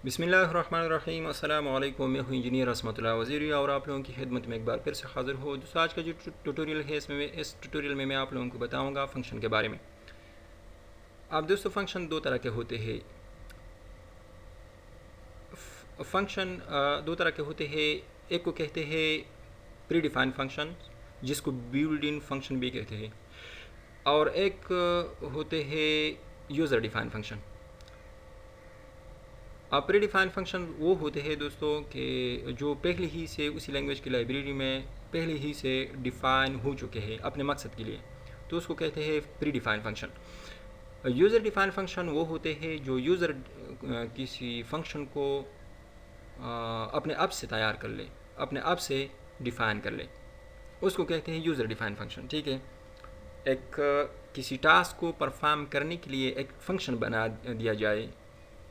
बिस्मिल्लाहिर्रहमानिर्रहीम। अस्सलाम वालेकुम। मैं हूँ इंजीनियर असमतुल्लाह वज़ीरी और आप लोगों की खिदमत में एक बार फिर से हाज़िर हूँ। दोस्तों, आज का जो ट्यूटोरियल है इस ट्यूटोरियल में मैं आप लोगों को बताऊँगा फ़ंक्शन के बारे में। अब दोस्तों, फ़ंक्शन दो तरह के होते हैं। फ़ंक्शन दो तरह के होते हैं। एक को कहते हैं प्री डिफाइंड फ़ंक्शन, जिसको बिल्ट इन फ़ंक्शन भी कहते हैं, और एक होते हैं यूज़र डिफाइंड फ़ंक्शन। अब प्री डिफाइंड फ़ंक्शन वो होते हैं दोस्तों कि जो पहले ही से उसी लैंग्वेज की लाइब्रेरी में पहले ही से डिफ़ाइन हो चुके हैं अपने मकसद के लिए, तो उसको कहते हैं pre defined function. User defined function वो होते हैं जो यूज़र किसी फ़ंक्शन को अपने आप से तैयार कर ले, अपने आप से डिफ़ाइन कर ले, उसको कहते हैं यूज़र डिफाइंड फ़ंक्शन। ठीक है, एक किसी टास्क को परफॉर्म करने के लिए एक फ़ंक्शन बना दिया जाए,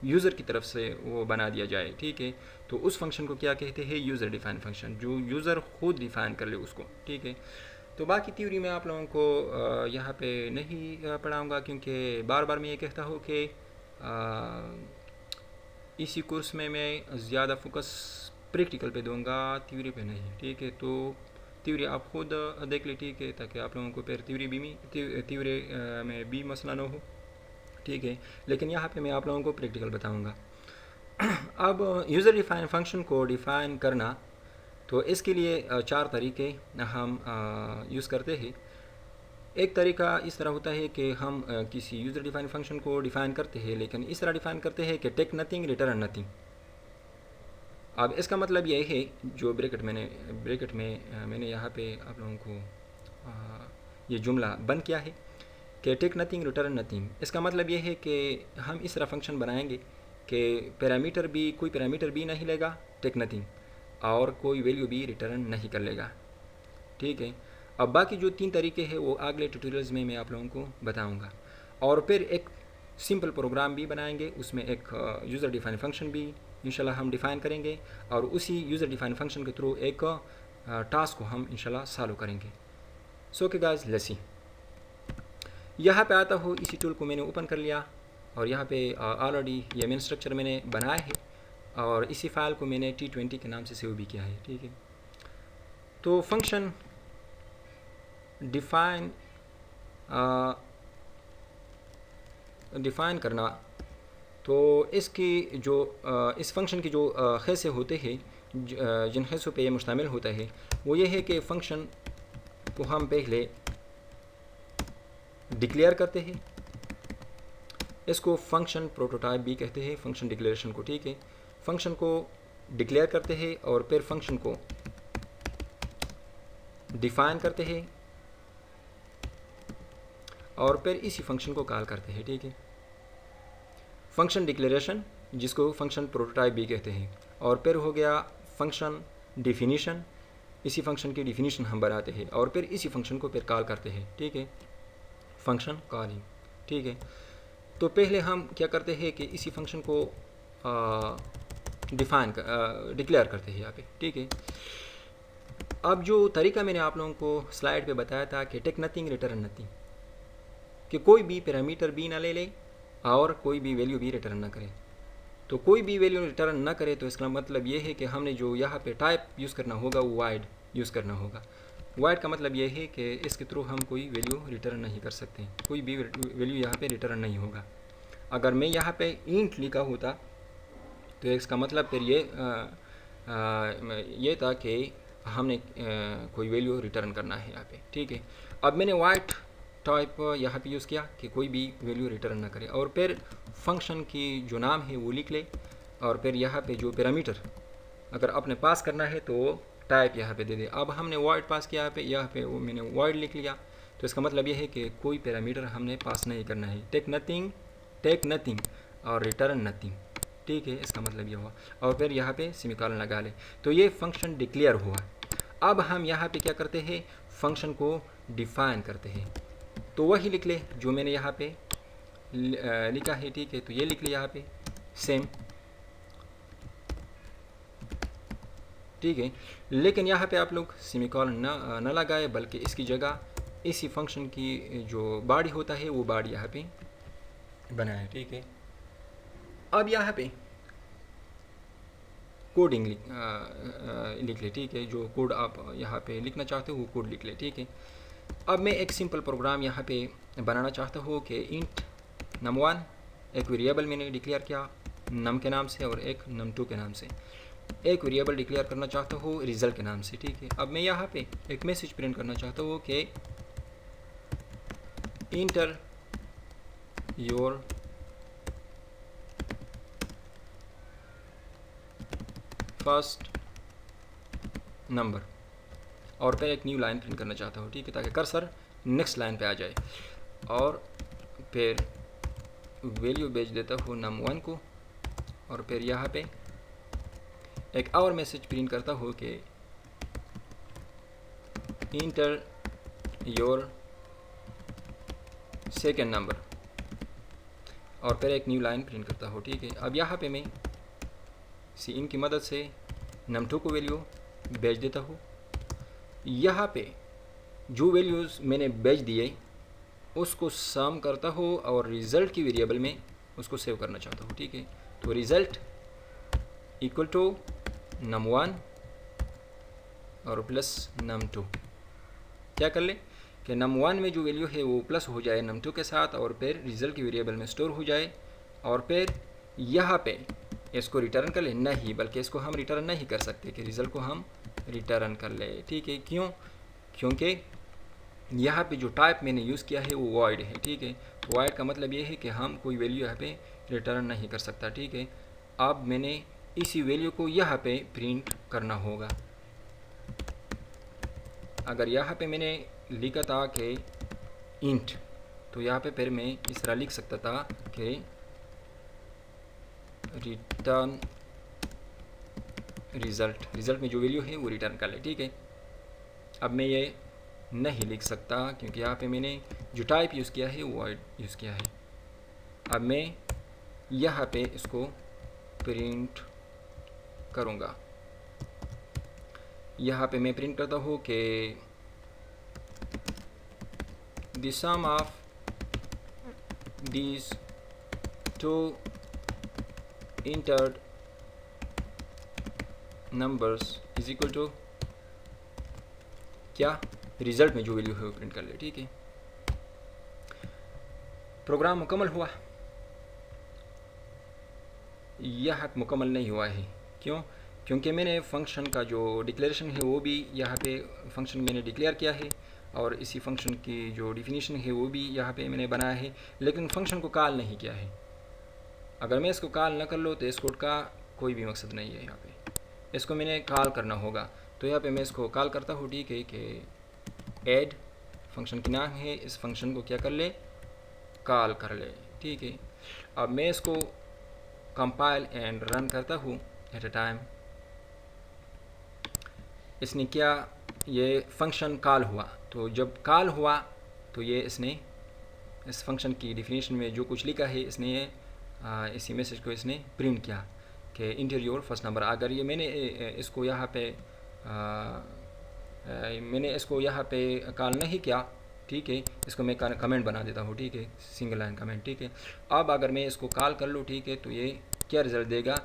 यूज़र की तरफ से वो बना दिया जाए। ठीक है, तो उस फंक्शन को क्या कहते हैं? यूज़र डिफाइन फंक्शन, जो यूज़र खुद डिफ़ाइन कर ले उसको। ठीक है, तो बाकी थ्योरी मैं आप लोगों को यहाँ पे नहीं पढ़ाऊँगा, क्योंकि बार बार मैं ये कहता हूँ कि इसी कोर्स में मैं ज़्यादा फोकस प्रैक्टिकल पे दूंगा, थ्योरी पे नहीं। ठीक है, तो थ्योरी आप खुद देख ले। ठीक है, ताकि आप लोगों को फिर थ्योरी में भी मसला ना हो। ठीक है, लेकिन यहाँ पे मैं आप लोगों को प्रैक्टिकल बताऊंगा। अब यूज़र डिफाइन फंक्शन को डिफ़ाइन करना, तो इसके लिए चार तरीके हम यूज़ करते हैं। एक तरीका इस तरह होता है कि हम किसी यूज़र डिफाइन फंक्शन को डिफ़ाइन करते हैं, लेकिन इस तरह डिफ़ाइन करते हैं कि टेक नथिंग रिटर्न नथिंग। अब इसका मतलब यह है, जो ब्रैकेट में मैंने यहाँ पे आप लोगों को ये जुमला बंद किया है कि टेक नथिंग रिटर्न नथिंग। इसका मतलब ये है कि हम इस तरह फंक्शन बनाएंगे कि कोई पैरामीटर भी नहीं लेगा, टेक नथिंग, और कोई वैल्यू भी रिटर्न नहीं कर लेगा। ठीक है, अब बाकी जो तीन तरीके हैं वो अगले ट्यूटोरियल्स में मैं आप लोगों को बताऊंगा। और फिर एक सिंपल प्रोग्राम भी बनाएंगे, उसमें एक यूज़र डिफाइन फंक्शन भी इंशाल्लाह हम डिफ़ाइन करेंगे, और उसी यूज़र डिफाइन फंक्शन के थ्रू एक टास्क को हम इंशाल्लाह सॉल्व करेंगे। So okay guys, let's see. यहाँ पे आता हो, इसी टूल को मैंने ओपन कर लिया, और यहाँ पे ऑलरेडी ये मेन स्ट्रक्चर मैंने बनाया है, और इसी फाइल को मैंने T20 के नाम से सेव भी किया है। ठीक है, तो फंक्शन डिफ़ाइन करना, तो इसकी जो इस फंक्शन की जो खैसे होते हैं, जिन खैसों पे ये मुश्तमिल होता है, वो ये है कि फ़ंक्शन को हम पहले डिक्लेयर करते हैं। इसको फंक्शन प्रोटोटाइप भी कहते हैं, फंक्शन डिक्लेरेशन को। ठीक है, फंक्शन को डिक्लेयर करते हैं और फिर फंक्शन को डिफ़ाइन करते हैं, और फिर इसी फंक्शन को कॉल करते हैं। ठीक है, फंक्शन डिक्लेरेशन, जिसको फंक्शन प्रोटोटाइप भी कहते हैं, और फिर हो गया फंक्शन डिफिनीशन, इसी फंक्शन की डिफिनीशन हम बनाते हैं, और फिर इसी फंक्शन को फिर कॉल करते हैं। ठीक है, फंक्शन कॉलिंग। ठीक है, तो पहले हम क्या करते हैं कि इसी फंक्शन को डिक्लेयर करते हैं यहाँ पे। ठीक है, अब जो तरीका मैंने आप लोगों को स्लाइड पे बताया था कि टेक नथिंग रिटर्न नथिंग, कि कोई भी पैरामीटर भी ना ले ले और कोई भी वैल्यू भी रिटर्न ना करे। तो कोई भी वैल्यू रिटर्न ना करे, तो इसका मतलब ये है कि हमने जो यहाँ पे टाइप यूज़ करना होगा वो वाइड यूज़ करना होगा। वाइड का मतलब ये है कि इसके थ्रू हम कोई वैल्यू रिटर्न नहीं कर सकते, कोई भी वैल्यू यहाँ पे रिटर्न नहीं होगा। अगर मैं यहाँ पे इंट लिखा होता, तो इसका मतलब फिर ये था कि हमने कोई वैल्यू रिटर्न करना है यहाँ पे। ठीक है, अब मैंने वाइड टाइप यहाँ पे यूज़ किया कि कोई भी वैल्यू रिटर्न ना करे, और फिर फंक्शन की जो नाम है वो लिख ले, और फिर यहाँ पे जो पैरामीटर अगर आपने पास करना है तो टाइप यहाँ पे दे दे। अब हमने वॉइड पास किया यहाँ पे वो मैंने वॉइड लिख लिया, तो इसका मतलब ये है कि कोई पैरामीटर हमने पास नहीं करना है। टेक नथिंग और रिटर्न नथिंग। ठीक है, इसका मतलब ये हुआ, और फिर यहाँ पे सेमीकोलन लगा ले, तो ये फंक्शन डिक्लेयर हुआ। अब हम यहाँ पे क्या करते हैं, फंक्शन को डिफ़ाइन करते हैं, तो वही लिख ले जो मैंने यहाँ पे लिखा है। ठीक है, तो ये लिख ले यहाँ पे सेम। ठीक है, लेकिन यहाँ पे आप लोग सेमीकोलन न लगाए, बल्कि इसकी जगह इसी फंक्शन की जो बॉडी होता है वो बॉडी यहाँ पे बनाए। ठीक है, अब यहाँ पे कोडिंग लिख ले, ठीक है। जो कोड आप यहाँ पे लिखना चाहते हो वो कोड लिख ले, ठीक है। अब मैं एक सिंपल प्रोग्राम यहाँ पे बनाना चाहता हूँ कि इंट num1 एक वेरिएबल मैंने डिक्लेयर किया num के नाम से और एक num2 के नाम से। एक वेरिएबल डिक्लेयर करना चाहता हूँ रिजल्ट के नाम से, ठीक है। अब मैं यहाँ पे एक मैसेज प्रिंट करना चाहता हूँ कि इंटर योर फर्स्ट नंबर और फिर एक न्यू लाइन प्रिंट करना चाहता हूँ, ठीक है, ताकि कर्सर नेक्स्ट लाइन पे आ जाए। और फिर वैल्यू भेज देता हूँ num1 को और फिर यहाँ पे एक और मैसेज प्रिंट करता हूँ कि इंटर योर सेकेंड नंबर और फिर एक न्यू लाइन प्रिंट करता हूँ, ठीक है। अब यहाँ पे मैं सिन की मदद से num2 को वैल्यू भेज देता हूँ। यहाँ पे जो वैल्यूज़ मैंने भेज दिए उसको सम करता हूँ और रिज़ल्ट की वेरिएबल में उसको सेव करना चाहता हूँ, ठीक है। तो रिज़ल्ट इक्वल टू num1 और प्लस num2। क्या कर ले कि num1 में जो वैल्यू है वो प्लस हो जाए num2 के साथ और फिर रिज़ल्ट की वेरिएबल में स्टोर हो जाए और फिर यहाँ पे इसको रिटर्न कर ले। नहीं, बल्कि इसको हम रिटर्न नहीं कर सकते कि रिज़ल्ट को हम रिटर्न कर ले, ठीक है। क्यों? क्योंकि यहाँ पे जो टाइप मैंने यूज़ किया है वो वॉइड है, ठीक है। वॉइड का मतलब ये है कि हम कोई वैल्यू यहाँ पे रिटर्न नहीं कर सकता, ठीक है। अब मैंने इसी वैल्यू को यहाँ पे प्रिंट करना होगा। अगर यहाँ पे मैंने लिखा था कि इंट, तो यहाँ पे फिर मैं इस तरह लिख सकता था कि रिटर्न रिज़ल्ट में जो वैल्यू है वो रिटर्न कर ले, ठीक है। अब मैं ये नहीं लिख सकता क्योंकि यहाँ पे मैंने जो टाइप यूज़ किया है वो वॉइड यूज़ किया है। अब मैं यहाँ पे इसको प्रिंट करूँगा। यहाँ पे मैं प्रिंट करता हूँ कि the sum of these two entered numbers is equal to क्या, रिज़ल्ट में जो वैल्यू है वो प्रिंट कर ले, ठीक है। प्रोग्राम मुकम्मल हुआ। यह मुकम्मल नहीं हुआ है, क्यों? क्योंकि मैंने फ़ंक्शन का जो डिक्लेरेशन है वो भी यहाँ पे फ़ंक्शन मैंने डिक्लेयर किया है और इसी फ़ंक्शन की जो डिफिनीशन है वो भी यहाँ पे मैंने बनाया है, लेकिन फ़ंक्शन को कॉल नहीं किया है। अगर मैं इसको कॉल न कर लो तो इस कोड का कोई भी मकसद नहीं है। यहाँ पे इसको मैंने कॉल करना होगा, तो यहाँ पे मैं इसको कॉल करता हूँ, ठीक है, कि ऐड फंक्शन की नाम है, इस फंक्शन को क्या कर ले, कॉल कर ले, ठीक है। अब मैं इसको कंपाइल एंड रन करता हूँ एट अ टाइम। इसने क्या, ये फंक्शन कॉल हुआ, तो जब कॉल हुआ तो ये इसने इस फंक्शन की डिफिनीशन में जो कुछ लिखा है इसने ये इसी मैसेज को इसने प्रिंट किया कि इंटर योर फर्स्ट नंबर। अगर ये मैंने इसको यहाँ पे कॉल नहीं किया, ठीक है, इसको मैं कमेंट बना देता हूँ, ठीक है, सिंगल लाइन कमेंट, ठीक है। अब अगर मैं इसको कॉल कर लूँ, ठीक है, तो ये क्या रिज़ल्ट देगा,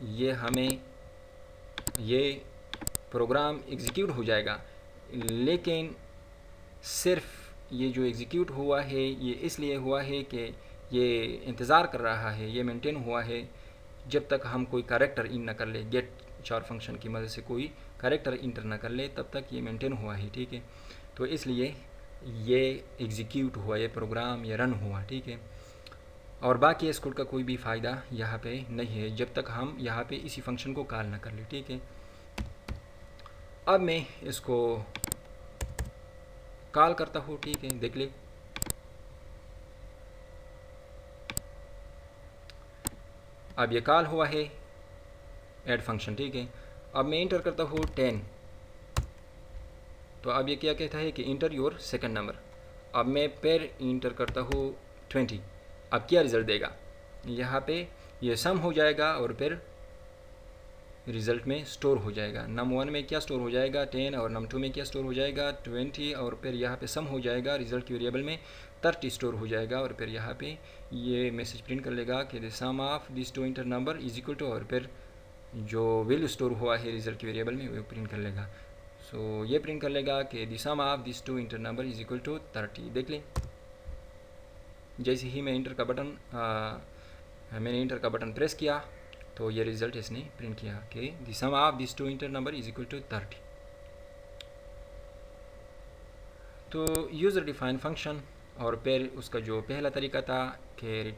ये हमें ये प्रोग्राम एग्जीक्यूट हो जाएगा। लेकिन सिर्फ ये जो एग्जीक्यूट हुआ है ये इसलिए हुआ है कि ये इंतज़ार कर रहा है, ये मेंटेन हुआ है जब तक हम कोई कैरेक्टर इन न कर ले, गेट चार फंक्शन की मदद से कोई कैरेक्टर इंटर न कर ले, तब तक ये मेंटेन हुआ है, ठीक है। तो इसलिए ये एग्जीक्यूट हुआ, ये प्रोग्राम ये रन हुआ, ठीक है। और बाकी इस कोड का कोई भी फ़ायदा यहाँ पे नहीं है जब तक हम यहाँ पे इसी फंक्शन को कॉल ना कर ले, ठीक है। अब मैं इसको कॉल करता हूँ, ठीक है, देख ले। अब ये कॉल हुआ है ऐड फंक्शन, ठीक है। अब मैं इंटर करता हूँ 10, तो अब ये क्या कहता है कि इंटर योर सेकंड नंबर। अब मैं फिर इंटर करता हूँ 20। अब क्या रिज़ल्ट देगा, यहाँ पे ये सम हो जाएगा और फिर रिज़ल्ट में स्टोर हो जाएगा। num1 में क्या स्टोर हो जाएगा 10 और num2 में क्या स्टोर हो जाएगा 20 और फिर यहाँ पे सम हो जाएगा, रिज़ल्ट की वेरिएबल में 30 स्टोर हो जाएगा और फिर यहाँ पे ये मैसेज प्रिंट कर लेगा कि the sum of this two enter number is equal to और फिर जो वैल्यू स्टोर हुआ है रिजल्ट की वेरिएबल में वो प्रिंट कर लेगा। सो ये प्रिंट कर लेगा कि the sum of this two enter number is equal to 30। देख लें, जैसे ही मैं मैंने इंटर का बटन प्रेस किया तो ये रिज़ल्ट इसने प्रिंट किया कि the sum of this two enter number is equal to 30। तो यूज़र डिफाइन फंक्शन और फिर उसका जो पहला तरीका था कि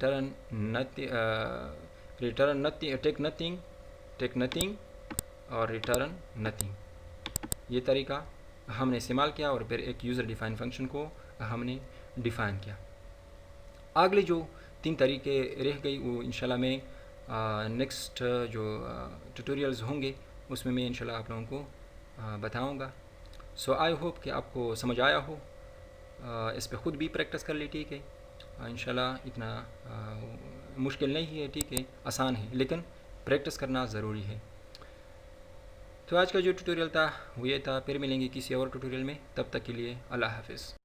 टेक नथिंग और रिटर्न नथिंग, ये तरीका हमने इस्तेमाल किया और फिर एक यूज़र डिफाइन फंक्शन को हमने डिफ़ाइन किया। अगले जो 3 तरीके रह गई वो इंशाल्लाह मैं नेक्स्ट जो ट्यूटोरियल्स होंगे उसमें मैं इंशाल्लाह आप लोगों को बताऊंगा। सो आई होप कि आपको समझ आया हो। इस पे ख़ुद भी प्रैक्टिस कर ली, ठीक है। इंशाल्लाह इतना मुश्किल नहीं है, ठीक है, आसान है, लेकिन प्रैक्टिस करना ज़रूरी है। तो आज का जो ट्यूटोरियल था वो ये था। फिर मिलेंगे किसी और ट्यूटोरियल में, तब तक के लिए अल्लाह हाफ़िज़।